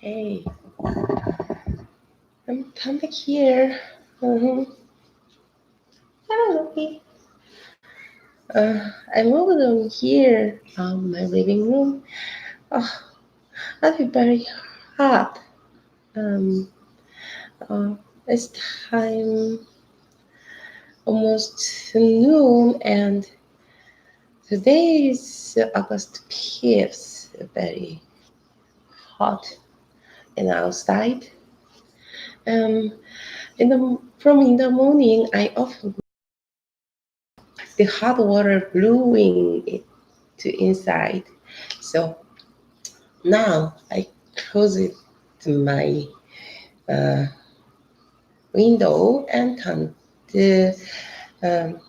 Hey, I'm back here. Hello, Loki. I moved on here, my living room. Oh, I feel very hot. Um, uh, it's time almost noon, and today is August 5th. Very hot and outside. Um, in the morning, I often the hot water blowing it to inside. So now I close it to my uh, window and turn the um,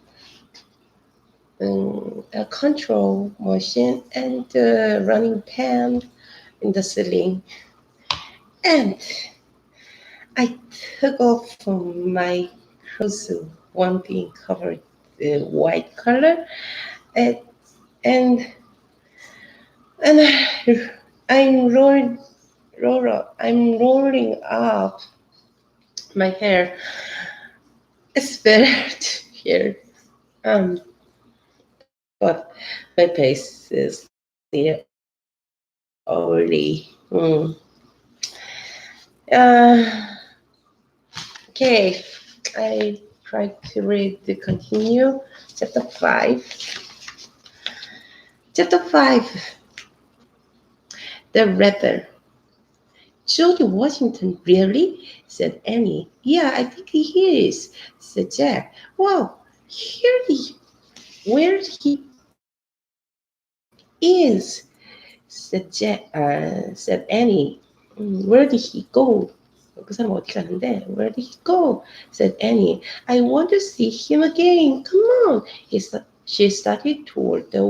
control machine and the running pan in the ceiling. And I took off from my clothes, one being covered white color, and and, and I'm rolling up my hair. It's better to hear. But my face is still oily. Uh, okay, I try to read the continue. Chapter 5. Chapter 5. The Rebel. George Washington, really? Said Annie. Yeah, I think he is, said Jack. Wow, here he, where he is, said Annie. Where did he go? 그 사람 어디 가는데? Where did he go? Said Annie. I want to see him again. Come on. She started toward the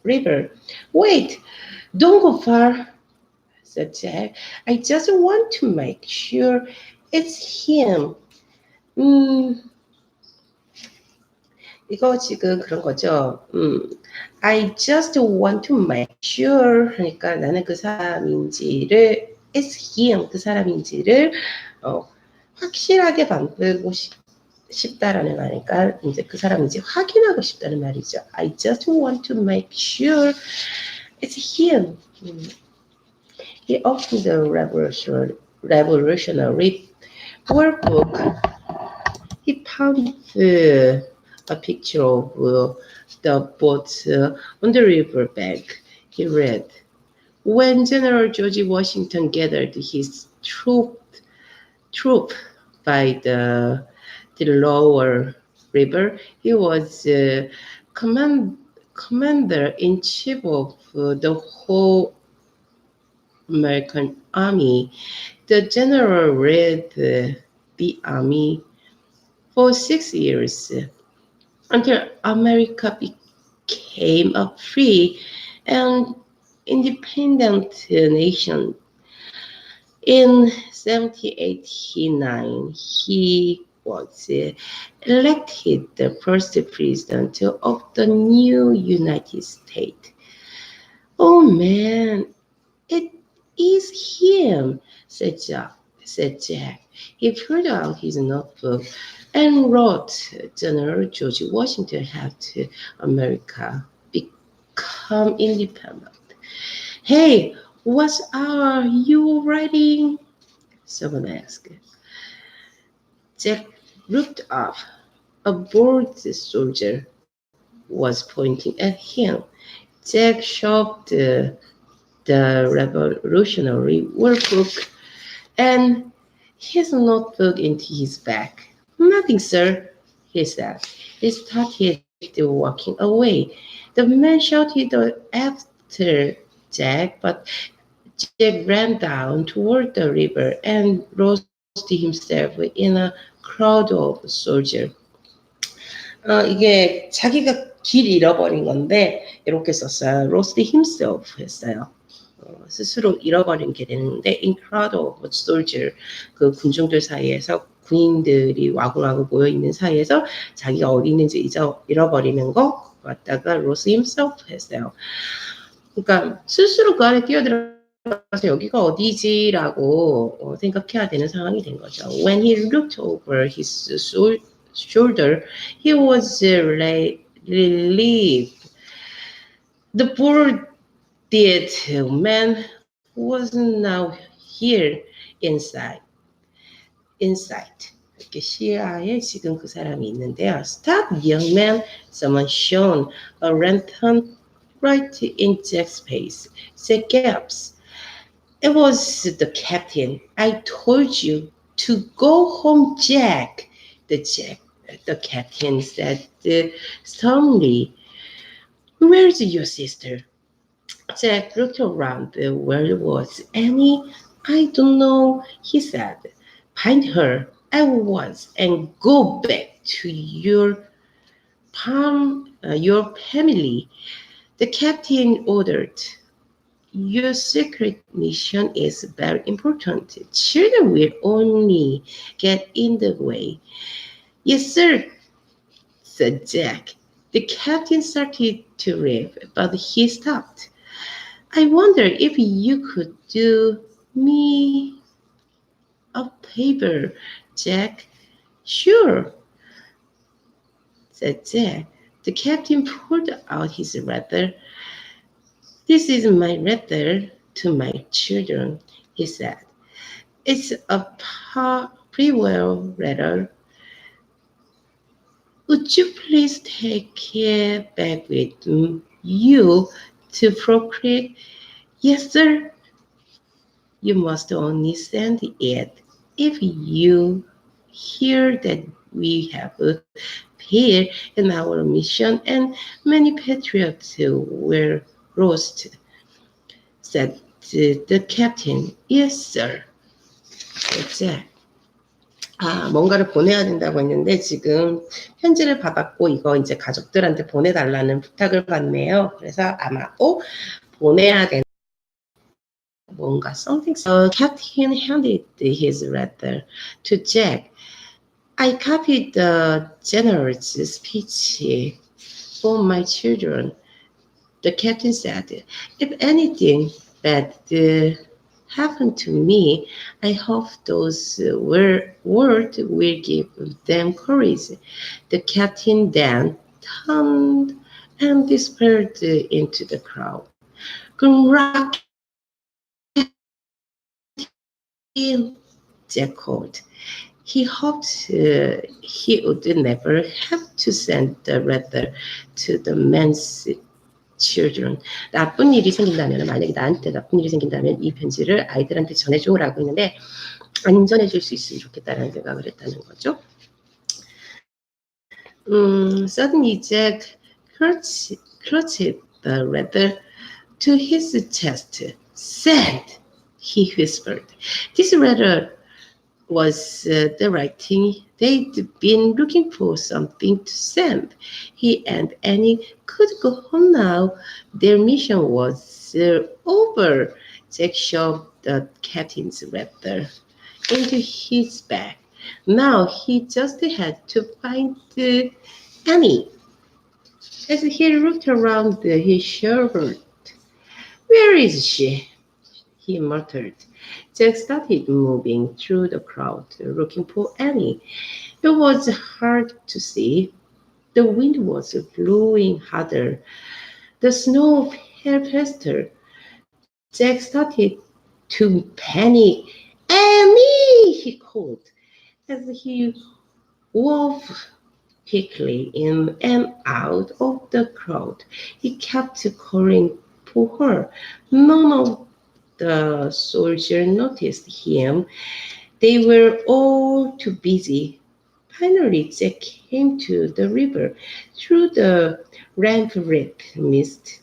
river. Wait, don't go far, said Jack. I just want to make sure it's him. 음, 이거 지금 그런 거죠. I just want to make sure. 그러니까 나는 그 사람인지를 it's him 그 사람인지를 확실하게 만들고 싶다라는 말이니까 이제 그 사람인지 확인하고 싶다는 말이죠. I just want to make sure it's him. He opened the revolutionary workbook. He found a picture of the boat on the river bank. He read, when General George Washington gathered his troop by the lower river, he was commander-in-chief of the whole American army. The general led the army for 6 years until America became a free and independent nation. In 1789, he was elected the first president of the new United States. Oh man, it is him, said Jack. He pulled out his notebook and wrote, General George Washington helped America become independent. Hey, what are you writing? Someone asked. Jack looked up. A bored soldier was pointing at him. Jack shoved the revolutionary workbook and his notebook into his bag. Nothing, sir, he said. He started walking away. The man shouted after Jack, but Jack ran down toward the river and lost himself in a crowd of soldiers. 이게 자기가 길 잃어버린 건데 이렇게 썼어요. Lost himself 했어요. 스스로 잃어버린 게 되는데 in crowd of soldier 그 군중들 사이에서 군인들이 와글와글 모여 있는 사이에서 자기가 어디 있는지 잃어버리는 거 왔다가 lost himself 했어요. 그러니까 스스로 그 안에 뛰어들어 들어가서 여기가 어디지라고 생각해야 되는 상황이 된 거죠. When he looked over his shoulder, he was relieved. The poor dead man was now here inside. Inside. 이렇게 시야에 지금 그 사람이 있는데요. Stop, young man. Someone shone a lantern right in Jack's face. Jack gasped. It was the captain. I told you to go home, Jack. The captain said sternly. Where's your sister? Jack looked around. Where was Annie? I don't know, he said. Find her at once and go back to your family. The captain ordered. Your secret mission is very important. Children will only get in the way. Yes, sir, said Jack. The captain started to leave, but he stopped. I wonder if you could do me a favor, Jack. Sure, said Jack. The captain pulled out his letter. This is my letter to my children, he said. It's a farewell letter. Would you please take it back with you to Frog Creek? Yes, sir. You must only send it if you hear that we have failed in our mission and many patriots were lost, said the captain. Yes, sir. 이제 뭔가를 보내야 된다고 했는데 지금 편지를 받았고 이거 이제 가족들한테 보내달라는 부탁을 받네요. 그래서 아마 보내야 되는 뭔가 something. Captain handed his letter to Jack. I copied the general's speech for my children. The captain said, if anything bad happened to me, I hope those words will give them courage. The captain then turned and disappeared into the crowd. Congratulations, Jack called. He hoped he would never have to send the letter to the man's children. 나쁜 일이 생긴다면, 만약에 나한테 나쁜 일이 생긴다면 이 편지를 아이들한테 전해줘라고 했는데 안 전해줄 수 있으면 좋겠다는 생각을 했다는 거죠. Suddenly Jack clutched the letter to his chest. Send, he whispered. This letter was the right thing. They'd been looking for something to send. He and Annie could go home now. Their mission was over. Jack shoved the captain's letter into his bag. Now he just had to find Annie. As he looked around, he shivered. Where is she? He muttered. Jack started moving through the crowd, looking for Annie. It was hard to see. The wind was blowing harder. The snow fell faster. Jack started to panic. Annie! He called as he wove quickly in and out of the crowd. He kept calling for her. None of the soldiers noticed him. They were all too busy. Finally, Jack came to the river. Through the rain-wrapped mist,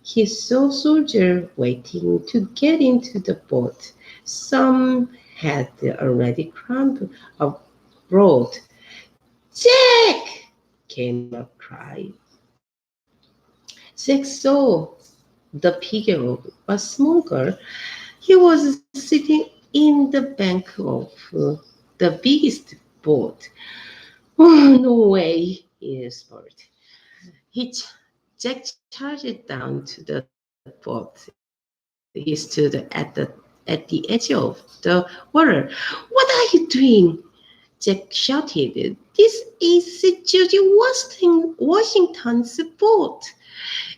he saw soldiers waiting to get into the boat. Some had already climbed aboard. Jack! Came a cry. Jack saw the figure of a small girl. He was sitting in the bank of the biggest boat. Oh, no way, he whispered. Jack charged down to the boat He stood at the edge of the water. What are you doing? Jack shouted. This is George Washington's boat.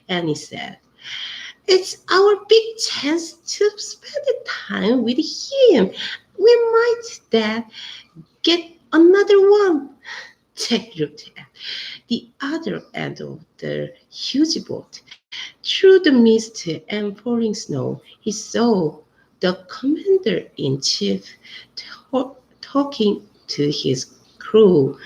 Annie said. It's our big chance to spend time with him. We might then get another one. Jack looked at the other end of the huge boat. Through the mist and falling snow, he saw the commander in chief talking to his crew.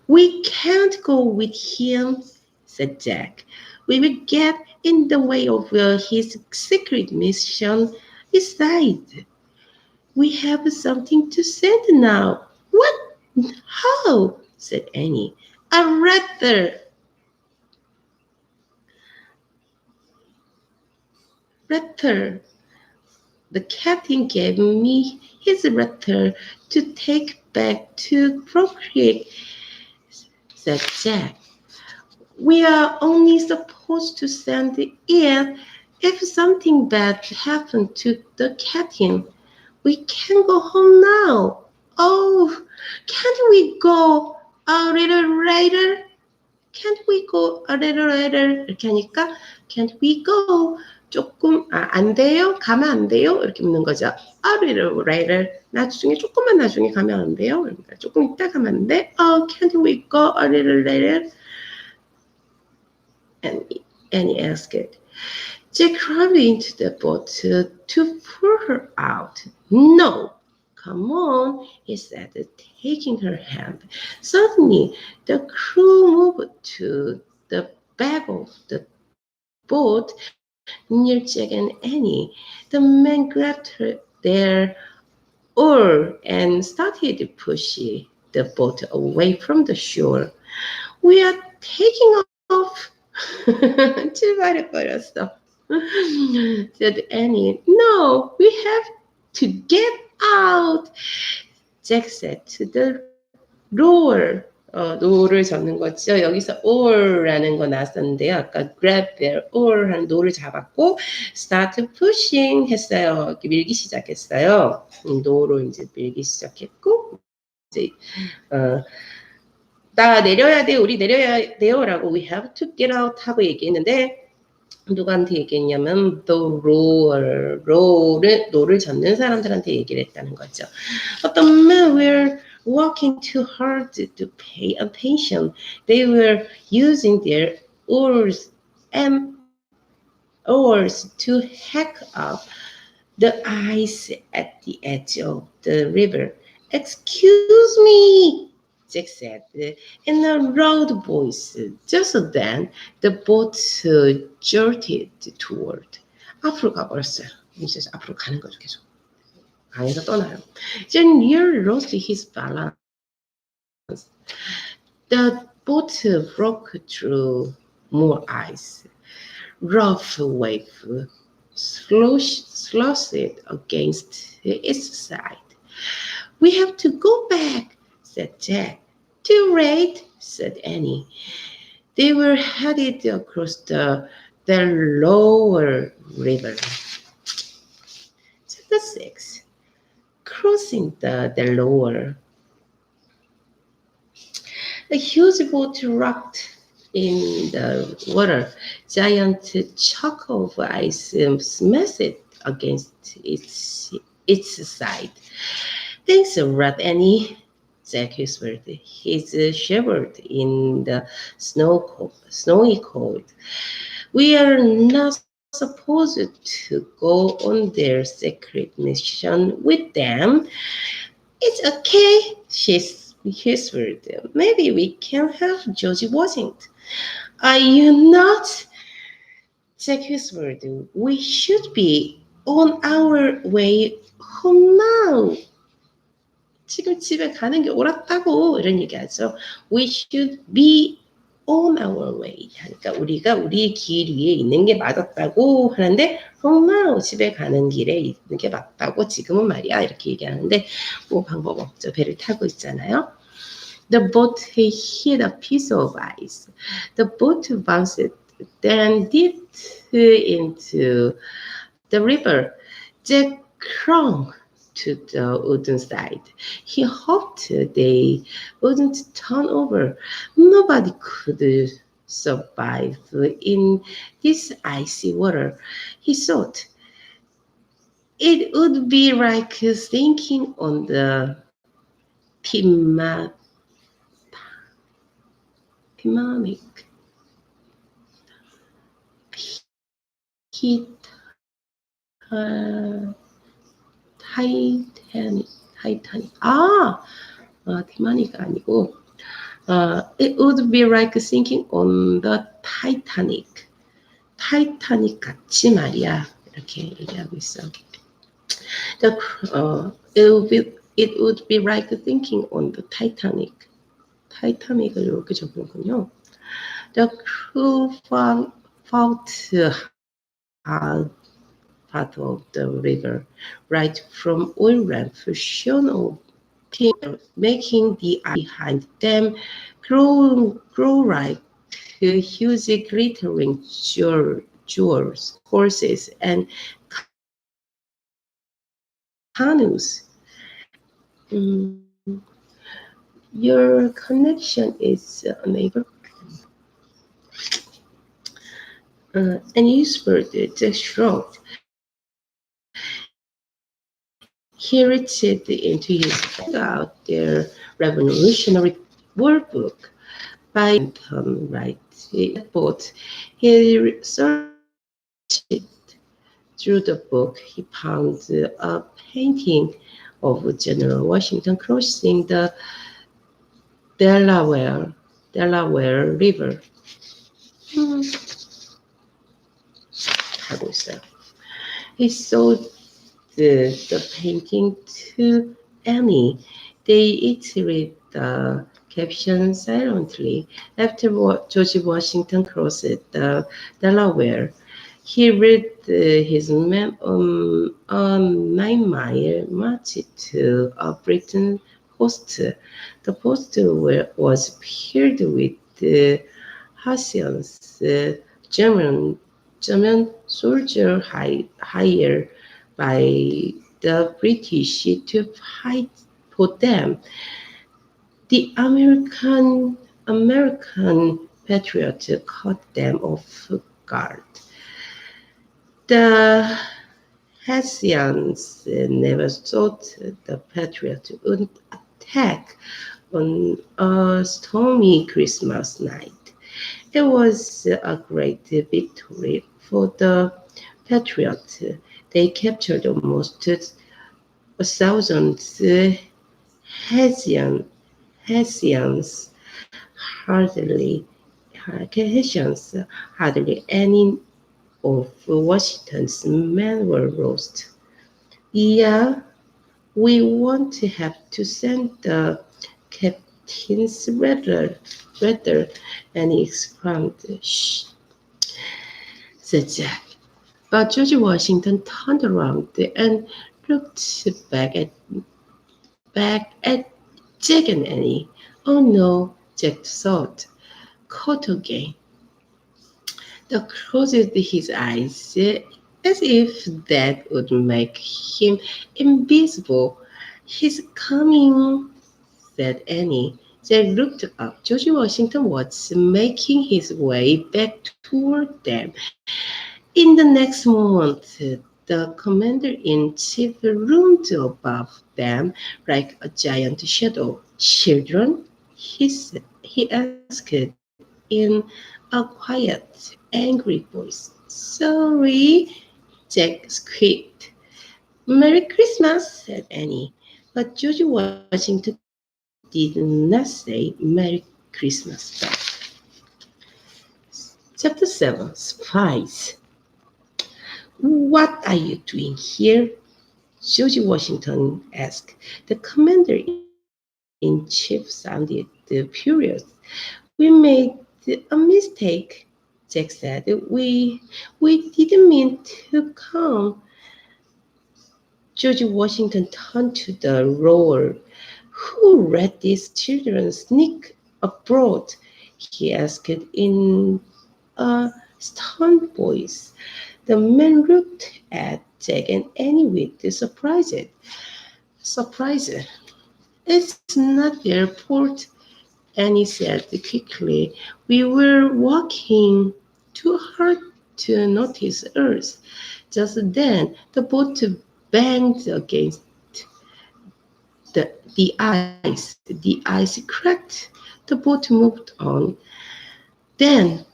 We can't go with him, said Jack. We will get in the way of his secret mission. Besides, we have something to send now. What? How? Said Annie. A letter. The captain gave me his letter to take back to Procreate, said Jack. We are only supposed to send it if something bad happened to the captain. We can go home now. Oh, can't we go a little later? Can't we go a little later? 이렇게 하니까 can't we go 조금 안 돼요? 가면 안 돼요? 이렇게 묻는 거죠. A little later. 나중에 조금만 나중에 가면 안 돼요? 그러니까 조금 이따 가면 안 돼? Oh, can't we go a little later? And he asked. Jack climbed into the boat to pull her out. No, come on, he said, taking her hand. Suddenly, the crew moved to the back of the boat near Jack and Annie. The men grabbed their oar and started pushing the boat away from the shore. We are taking off. 출발해버렸어. Said Annie. No, we have to get out. Jack said to the rower. 노를 적는 거죠. 여기서 oar라는 거 나왔었는데요. 아까 grab their oar 하는 노를 잡았고 start pushing 했어요. 이렇게 밀기 시작했어요. 노로 이제 밀기 시작했고 이제 나 내려야 돼, 우리 내려야 돼요라고 we have to get out 하고 얘기했는데 누구한테 얘기했냐면 the rower, 노를 젓는 사람들한테 얘기를 했다는 거죠. But the men were working too hard to pay attention. They were using their oars to hack up the ice at the edge of the river. Excuse me, Jack said in a loud voice. Just then, the boat jolted toward. 앞으로 가버렸어요. 이제 앞으로 가는 거죠, 계속. 강에서 떠나요. Jack nearly lost his balance. The boat broke through more ice. Rough wave sloshed against its side. We have to go back, said Jack. Too late, said Annie. They were headed across the lower river. Chapter 6. Crossing the lower. The huge boat rocked in the water. Giant chunk of ice smashed against its side. Thanks a lot, Annie, Jack whispered. He's shivered in the snowy cold. We are not supposed to go on their secret mission with them. It's okay, she whispered. Maybe we can help George Washington. Are you not? Jack whispered. We should be on our way home now. 지금 집에 가는 게 옳았다고 이런 얘기하죠. We should be on our way. 그러니까 우리가 우리 길 위에 있는 게 맞았다고 하는데 home now, 집에 가는 길에 있는 게 맞다고 지금은 말이야 이렇게 얘기하는데 뭐 방법 없죠. 배를 타고 있잖아요. The boat hit a piece of ice. The boat bounced, then dipped into the river. Jack clung to the wooden side. He hoped they wouldn't turn over. Nobody could survive in this icy water. He thought it would be like sinking on the Pima, Pimanic, 타이타닉, 타이타닉. 티마닉 아니고, it would be like sinking on the Titanic. 타이타닉 같이 말이야. 이렇게 얘기하고 있어. The, it would be like thinking on the Titanic. 타이타닉을 이렇게 적는군요. The crew fought hard part of the river, right from oil lamp shone of making the eye behind them grow like huge glittering jewels, horses, and canoes. Your connection is unable. And you spurred the shrugged. He reached into his out their revolutionary word book by right boat. He searched through the book. He found a painting of General Washington crossing the Delaware River. 하고 있어요. He showed the painting to Annie. They each read the caption silently. After George Washington crossed the Delaware, he read his map on a 9-mile march to a Britain post. The post was filled with Hessians, German soldiers hired by the British to fight for them. The American patriots caught them off guard. The Hessians never thought the patriots would attack on a stormy Christmas night. It was a great victory for the patriots. They captured almost 1,000 Hessians. Hardly any of Washington's men were lost. Yeah, we won't have to send the captains rather, and he exclaimed, "Shh," said Jack. But George Washington turned around and looked back at Jack and Annie. Oh no, Jack thought. Caught again. He closed his eyes as if that would make him invisible. He's coming, said Annie. Jack looked up. George Washington was making his way back toward them. In the next moment, the commander-in-chief loomed above them like a giant shadow. Children, he asked in a quiet, angry voice. Sorry, Jack squeaked. Merry Christmas, said Annie. But George Washington did not say Merry Christmas back. Chapter 7, Spies. What are you doing here? George Washington asked. The commander-in-chief sounded furious. We made a mistake, Jack said. We didn't mean to come. George Washington turned to the rower. Who let these children sneak abroad? He asked in a stern voice. The man looked at Jack and Annie with surprise. Surprise. It's not their fault, Annie said quickly. We were walking too hard to notice Earth. Just then, the boat banged against the ice. The ice cracked. The boat moved on, then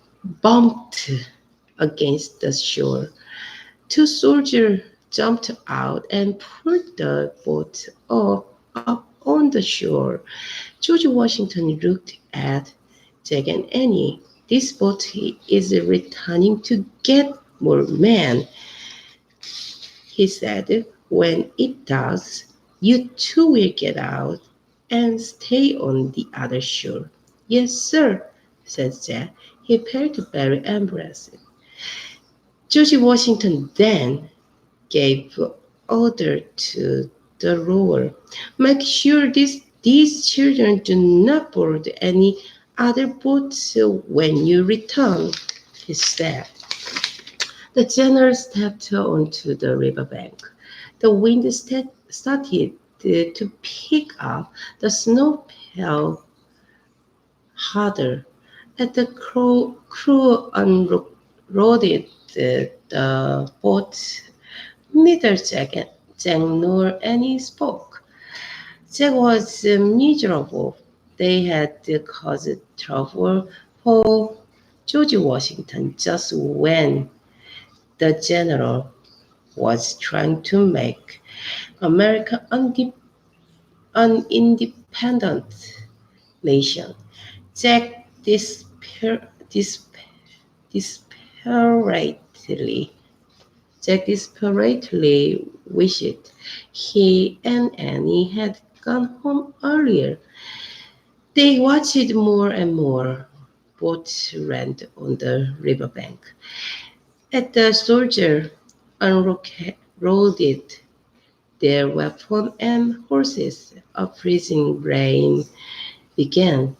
bumped against the shore. Two soldiers jumped out and pulled the boat up on the shore. George Washington looked at Jack and Annie. This boat is returning to get more men, he said. When it does, you two will get out and stay on the other shore. Yes, sir, said Jack. He felt very embarrassed. George Washington then gave order to the rower. Make sure these children do not board any other boats when you return, he said. The general stepped onto the riverbank. The wind started to pick up. The snow fell harder. As the crew unloaded the boat, neither Jack nor Annie spoke. Jack was miserable. They had caused trouble for George Washington just when the general was trying to make America an independent nation. Jack desperately Jack desperately wished he and Annie had gone home earlier. They watched more and more boats land on the riverbank. As the soldiers unloaded their weapons and horses, a freezing rain began.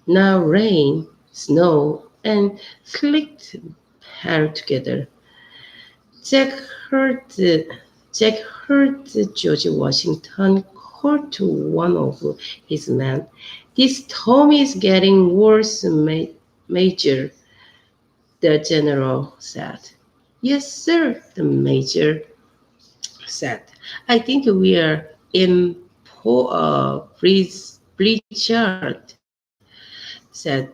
Now rain, snow, and sleet fell together. Jack heard Jack heard George Washington call to one of his men. This storm is getting worse, Major, the general said. Yes, sir, the major said. I think we are in Pritchard, said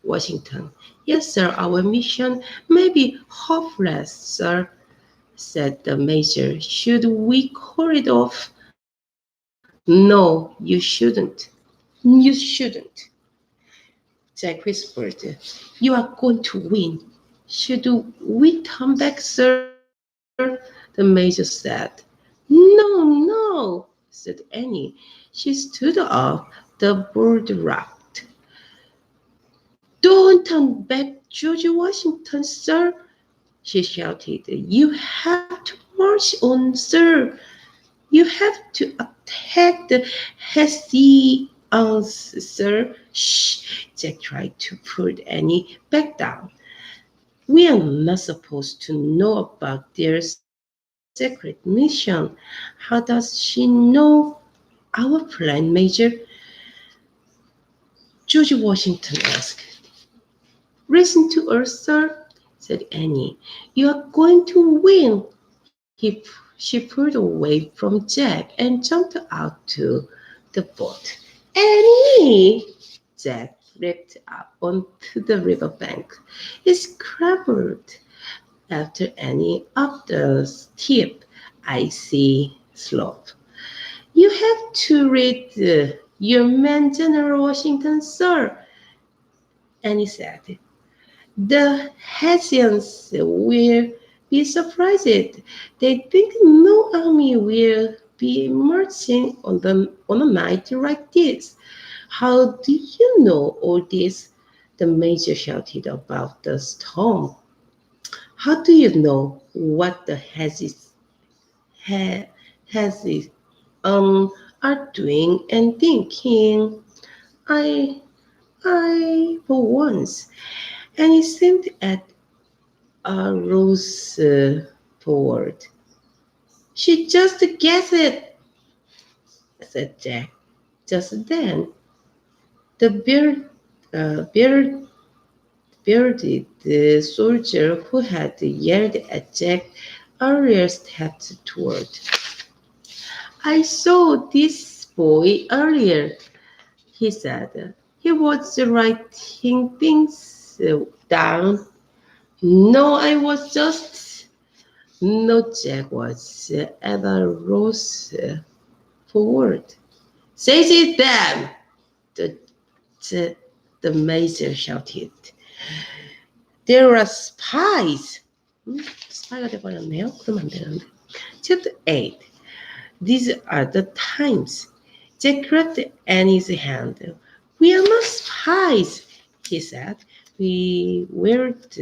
Washington. Yes, sir, our mission may be hopeless, sir, said the major. Should we call it off? No, you shouldn't. You shouldn't. Jack whispered. You are going to win. Should we turn back, sir? The major said. No, no, said Annie. She stood up. The board rocked. Don't turn back, George Washington, sir, she shouted. You have to march on, sir. You have to attack the Hessians, sir. Shh! Jack tried to pull Annie back down. We are not supposed to know about their secret mission. How does she know our plan, Major? George Washington asked. Listen to us, sir, said Annie. You are going to win. She pulled away from Jack and jumped out to the boat. Annie! Jack leaped up onto the riverbank. He scrambled after Annie up the steep, icy slope. You have to read your man, General Washington, sir, Annie said. The Hessians will be surprised. They think no army will be marching on a night like this. How do you know all this? The major shouted about the storm. How do you know what the Hessians are doing and thinking? I, for once, and it seemed at rose forward. She just gets it, said Jack. Just then, the bearded soldier who had yelled at Jack earlier stepped toward. I saw this boy earlier, he said. He was writing things down. No, I was just. No, Jack was ever rose forward. Say it then! The, the, the major shouted. There are spies! 스파이가 돼버렸네요. 그러면 안 되는데. Chapter 8. These are the times. Jack grabbed Annie's hand. We are not spies, he said. We whirled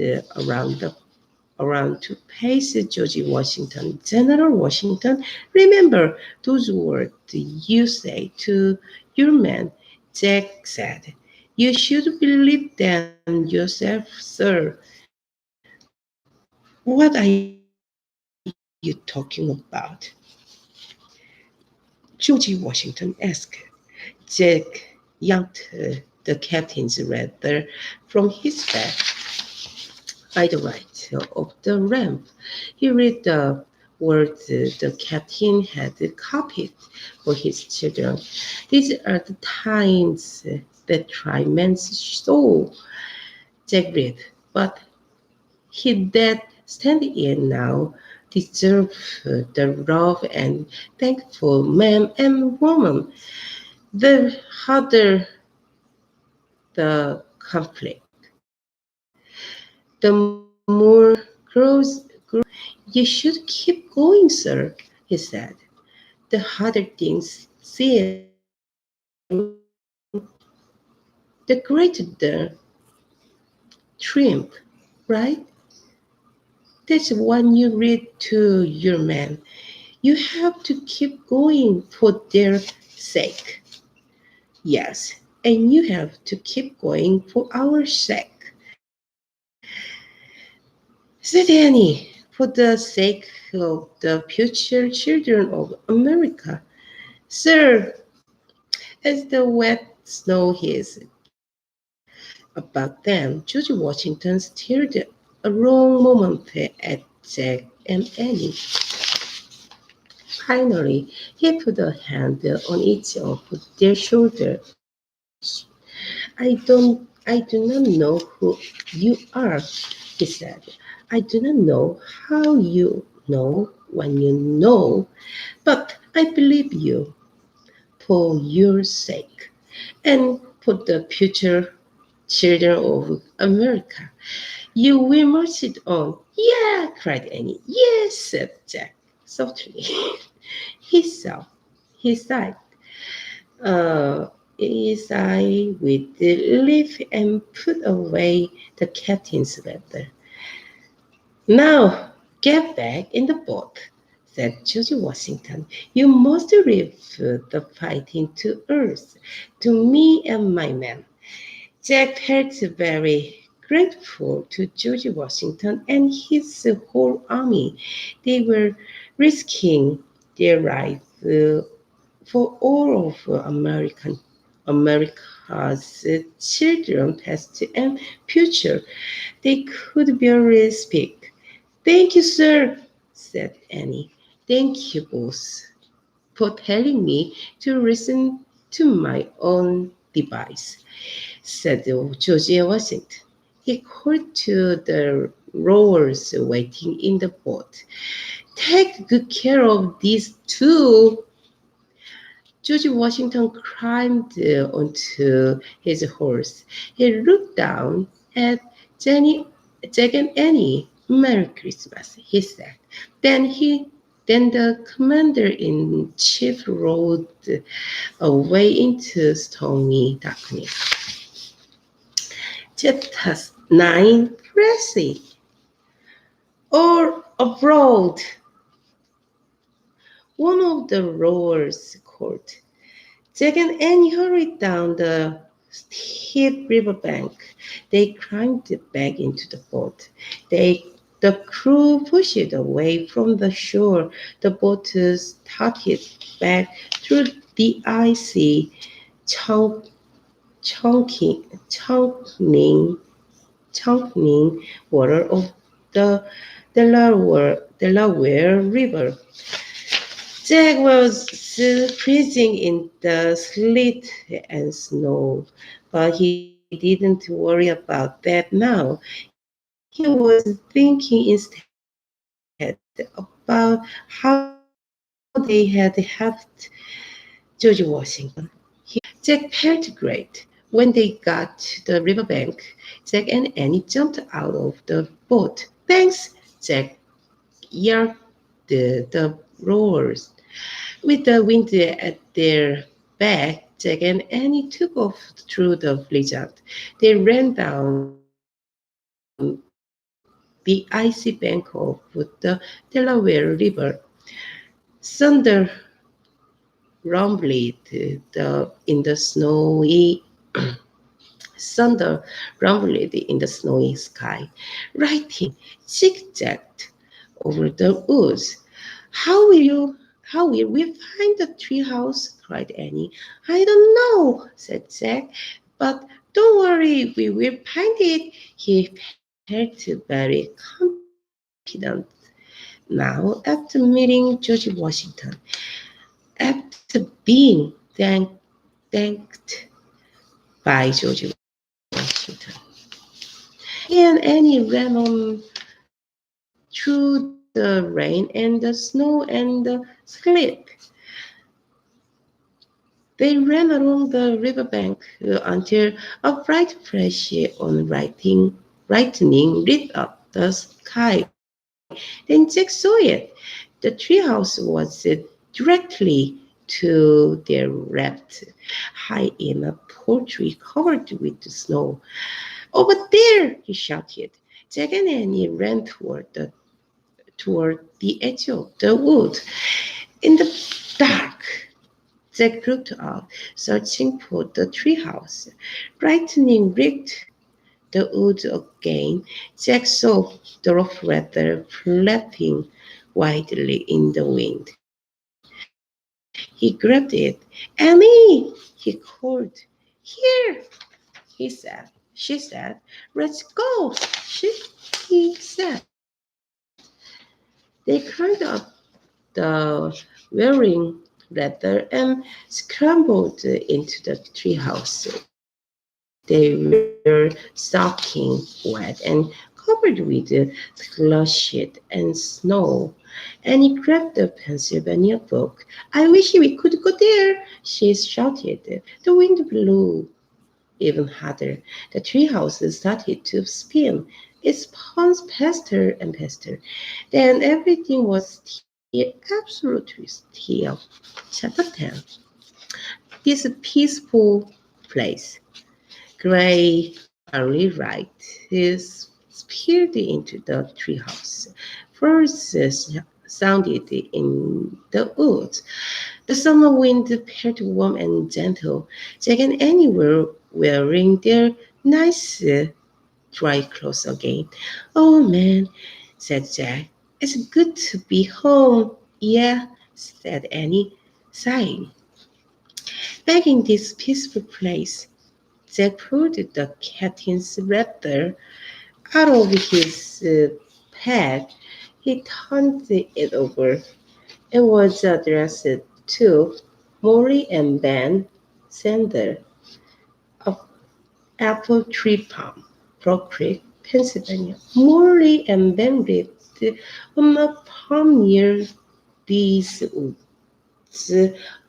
around to face George Washington. General Washington, remember those words you say to your men, Jack said. You should believe them yourself, sir. What are you talking about? George Washington asked. Jack yanked the captain's letter from his bag. By the right of the ramp, he read the words the captain had copied for his children. These are the times that try man's soul, Jack read, but he that stand in now deserve the love and thankful man and woman. The harder the conflict, the more grows. You should keep going, sir, he said. The harder things seem, the greater the triumph, right? That's what you read to your men. You have to keep going for their sake. Yes, and you have to keep going for our sake. Said Annie, for the sake of the future children of America. Sir, as the wet snow hissed about them, George Washington stared a long moment at Jack and Annie. Finally, he put a hand on each of their shoulders. I do not know who you are, he said. I do not know how you know when you know, but I believe you for your sake and for the future children of America. You will march it on. Yeah, cried Annie. Yes, said Jack softly. he saw, he sighed. Uh, is I with the leaf and put away the captain's letter. Now get back in the boat, said George Washington. You must leave the fighting to earth, to me and my men. Jack felt very grateful to George Washington and his whole army. They were risking their life for all of America's children, past and future. They could barely speak. Thank you, sir, said Annie. Thank you both for telling me to listen to my own device, said George Washington. He called to the rowers waiting in the boat. Take good care of these two. George Washington climbed onto his horse. He looked down at Jack and Annie. Merry Christmas, he said. Then the commander-in-chief rode away into stormy darkness. Chapter 9, Presley. Or abroad. One of the rowers called. Jack and Annie hurried down the steep riverbank. They climbed back into the boat. They The crew pushed away from the shore. The boat started back through the icy, chunk, chunking, chunking water of the Delaware River. Jack was freezing in the sleet and snow, but he didn't worry about that now. He was thinking instead about how they had helped George Washington. Jack felt great. When they got to the riverbank, Jack and Annie jumped out of the boat. Thanks, Jack yelped the rowers. With the wind at their back, Jack and Annie took off through the blizzard. They ran down the icy bank of the Delaware River. Thunder rumbled in the snowy thunder rumbled in the snowy sky. Lightning zigzagged over the woods. How will you how will we find the treehouse? Cried Annie. I don't know, said Jack, but don't worry, we will find it. He felt very confident now after meeting George Washington. After being thanked by George Washington. He and Annie ran on through the rain and the snow and the sleet. They ran along the riverbank until a bright flash on lightning lit up the sky. Then Jack saw it. The treehouse was directly to their left, high in a tall tree covered with snow. Over there! He shouted. Jack and Annie ran toward the edge of the wood. In the dark, Jack looked out, searching for the treehouse. Lightning rigged the wood again. Jack saw the rough leather flapping wildly in the wind. He grabbed it. Annie! He called. Here! He said. She said. Let's go! He said. They climbed up the wearing ladder and scrambled into the treehouse. They were soaking wet and covered with slush and snow. Annie grabbed the Pennsylvania book. I wish we could go there, she shouted. The wind blew even harder. The treehouse started to spin. It spun faster and faster. Then everything was still, absolutely still. Chapter 10. This peaceful place, gray early light, is peered into the treehouse. Voices sounded in the woods. The summer wind felt warm and gentle. Jack and Annie were wearing their nice dry clothes again. Oh man, said Jack. It's good to be home. Yeah, said Annie, sighing. Back in this peaceful place, Jack pulled the captain's letter out of his pack. He turned it over. It was addressed to Molly and Ben Sander of Apple Tree Farm, Brook Creek, Pennsylvania. Molly and Ben lived on a farm near these woods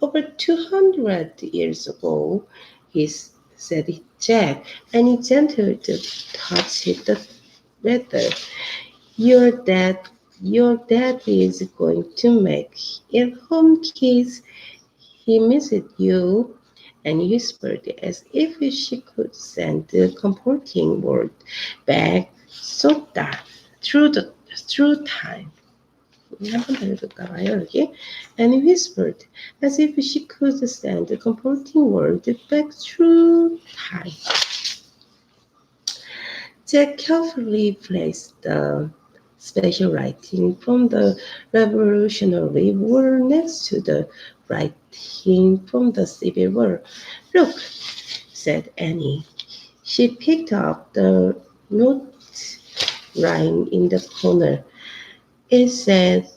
over 200 years ago, he said Jack, and he gently touched the letter. Your dad, your dad is going to make it home, kids. He missed you. And whispered as if she could send the comforting word back so that through time. 한번 더 읽을까봐요, 여기. And whispered as if she could send the comforting word back through time. Jack carefully placed the special writing from the Revolutionary War next to the writing from the Civil War. Look, said Annie. She picked up the note lying in the corner. It said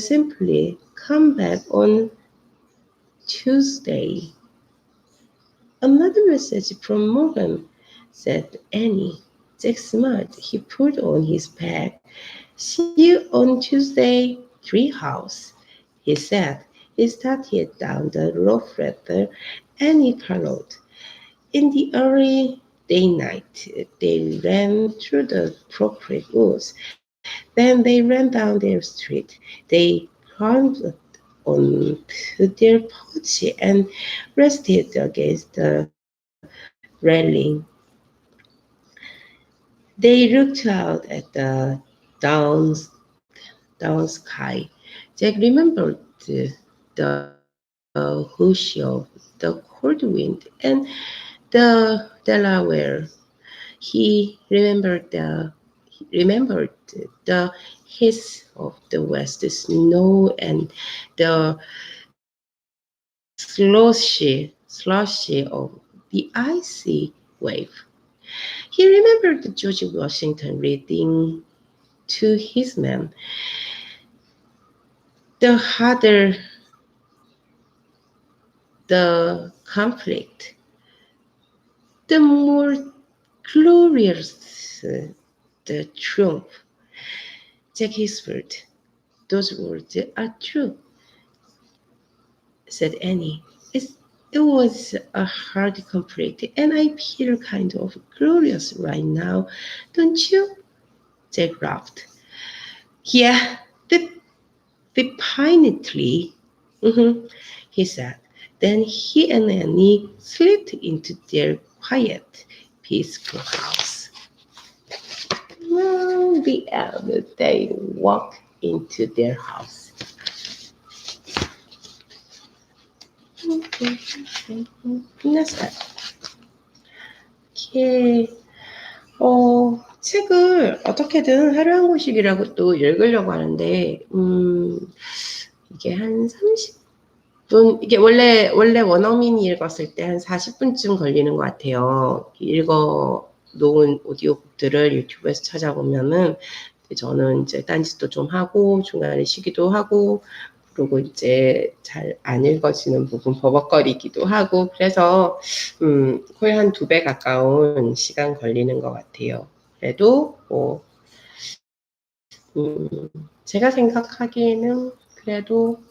simply, come back on Tuesday. Another message from Morgan, said Annie. Jack smiled. He put on his bag. See you on Tuesday, Treehouse, he said. He started down the rough leather Annie followed. In the early daylight, they ran through the appropriate woods. Then they ran down their street. They climbed onto their porch and rested against the railing. They looked out at the down, down sky. Jack remembered the hush of the cold wind and the Delaware. He remembered the hiss of the west snow and the slushy of the icy wave. He remembered George Washington reading to his men. The harder the conflict, the more glorious the triumph. Jack whispered, those words are true, said Annie. It was a hard conflict, and I feel kind of glorious right now, don't you? Jack laughed. Yeah, definitely, mm-hmm, he said. Then he and Annie slipped into their quiet, peaceful house. Well, the end, they walked into their house. 끝났어요. 이렇게 책을 어떻게든 하루에 한 권씩이라고 또 읽으려고 하는데 이게 한 30분 이게 원래 원어민이 읽었을 때 한 40분쯤 걸리는 것 같아요. 읽어 놓은 오디오북들을 유튜브에서 찾아보면은 저는 이제 딴짓도 좀 하고 중간에 쉬기도 하고 그리고 이제 잘 안 읽어지는 부분 버벅거리기도 하고 그래서 거의 한 2배 가까운 시간 걸리는 것 같아요. 그래도 뭐 제가 생각하기에는 그래도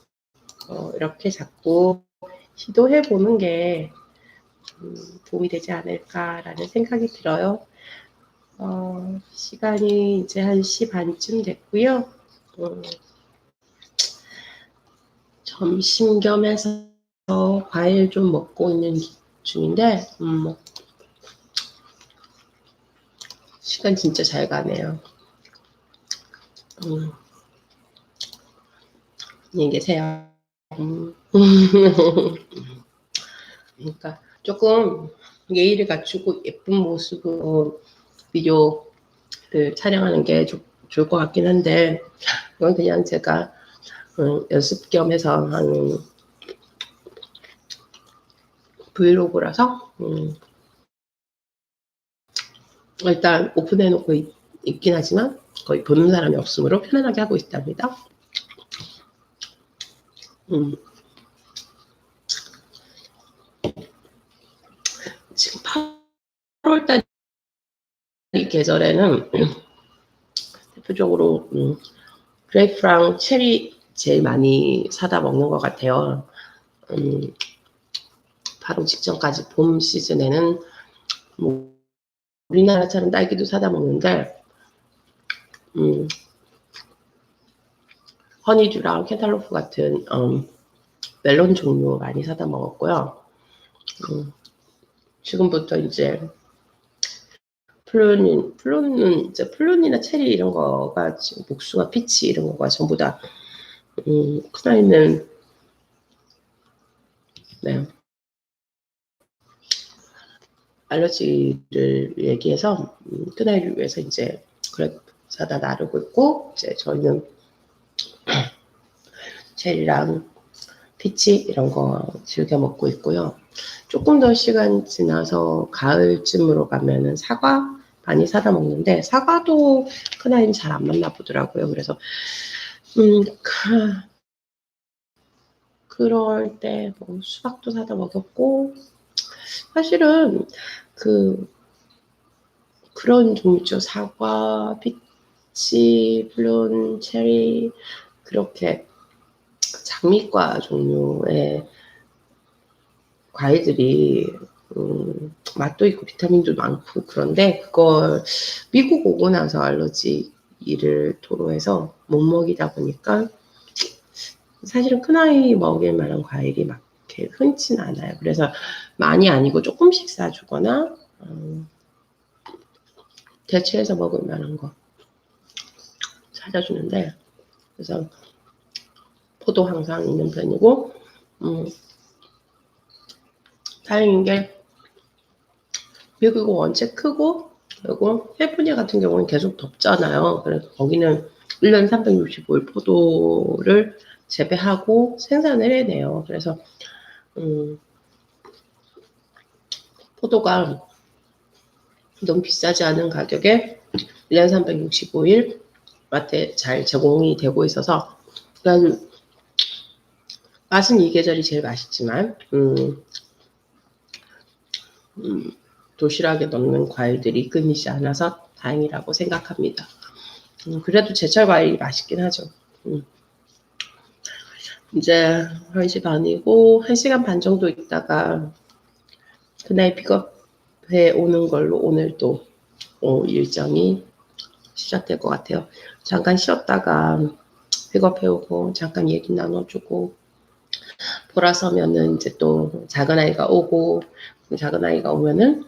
이렇게 자꾸 시도해 보는 게 도움이 되지 않을까라는 생각이 들어요. 시간이 이제 1시 반쯤 됐고요. 점심 겸해서 과일 좀 먹고 있는 중인데 시간 진짜 잘 가네요. 안녕히 계세요. 그러니까 조금 예의를 갖추고 예쁜 모습으로 비디오를 촬영하는 게 좋을 것 같긴 한데 이건 그냥 제가 연습 겸해서 하는 브이로그라서 일단 오픈해놓고 있긴 하지만 거의 보는 사람이 없으므로 편안하게 하고 있답니다. 지금 8월달 이 계절에는 대표적으로 그레이프랑 체리 제일 많이 사다 먹는 것 같아요. 바로 직전까지 봄 시즌에는 뭐 우리나라처럼 딸기도 사다 먹는데 허니듀랑 캔탈로프 같은 멜론 종류 많이 사다 먹었고요. 지금부터 이제 플론이나 체리 이런 거가 지금 복숭아, 피치 이런 거가 전부 다 큰아이는 네. 알러지를 얘기해서 큰아이를 위해서 이제 사다 나르고 있고, 이제 저희는 체리랑 피치 이런 거 즐겨 먹고 있고요. 조금 더 시간 지나서 가을쯤으로 가면은 사과 많이 사다 먹는데, 사과도 큰아이는 잘 안 맞나 보더라고요. 그래서 그럴 때 뭐 수박도 사다 먹였고, 사실은 그런 종류 있죠. 사과, 피치, 플룬, 체리, 그렇게 장미과 종류의 과일들이 맛도 있고 비타민도 많고, 그런데 그걸 미국 오고 나서 알러지를 토로해서 못 먹이다 보니까 사실은 큰아이 먹일 만한 과일이 막 이렇게 흔치는 않아요. 그래서 많이 아니고 조금씩 사주거나 대체해서 먹을 만한 거 찾아주는데, 그래서 포도 항상 있는 편이고, 다행인 게 미국은 원체 크고, 그리고 캘리포니아 같은 경우는 계속 덥잖아요. 그래서 거기는 1년 365일 포도를 재배하고 생산을 해내요. 그래서 포도가 너무 비싸지 않은 가격에 1년 365일 마트에 잘 제공이 되고 있어서, 그러니까 맛은 이 계절이 제일 맛있지만 도시락에 넣는 과일들이 끊이지 않아서 다행이라고 생각합니다. 그래도 제철 과일이 맛있긴 하죠. 이제 1시 반이고 1시간 반 정도 있다가 그날 픽업해 오는 걸로 오늘 또 일정이 시작될 것 같아요. 잠깐 쉬었다가 픽업해 오고 잠깐 얘기 나눠주고 돌아서면은 이제 또 작은 아이가 오고, 작은 아이가 오면은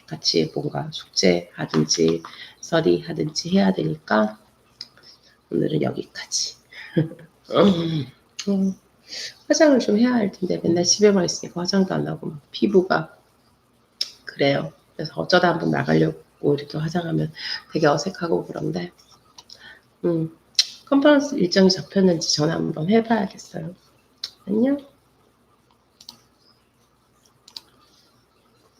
같이 뭔가 숙제 하든지 서리 하든지 해야 되니까 오늘은 여기까지. 화장을 좀 해야 할 텐데 맨날 집에만 있으니까 화장도 안 하고 피부가 그래요. 그래서 어쩌다 한번 나가려고 이렇게 화장하면 되게 어색하고 그런데 컨퍼런스 일정이 잡혔는지 전화 한번 해봐야겠어요. 안녕.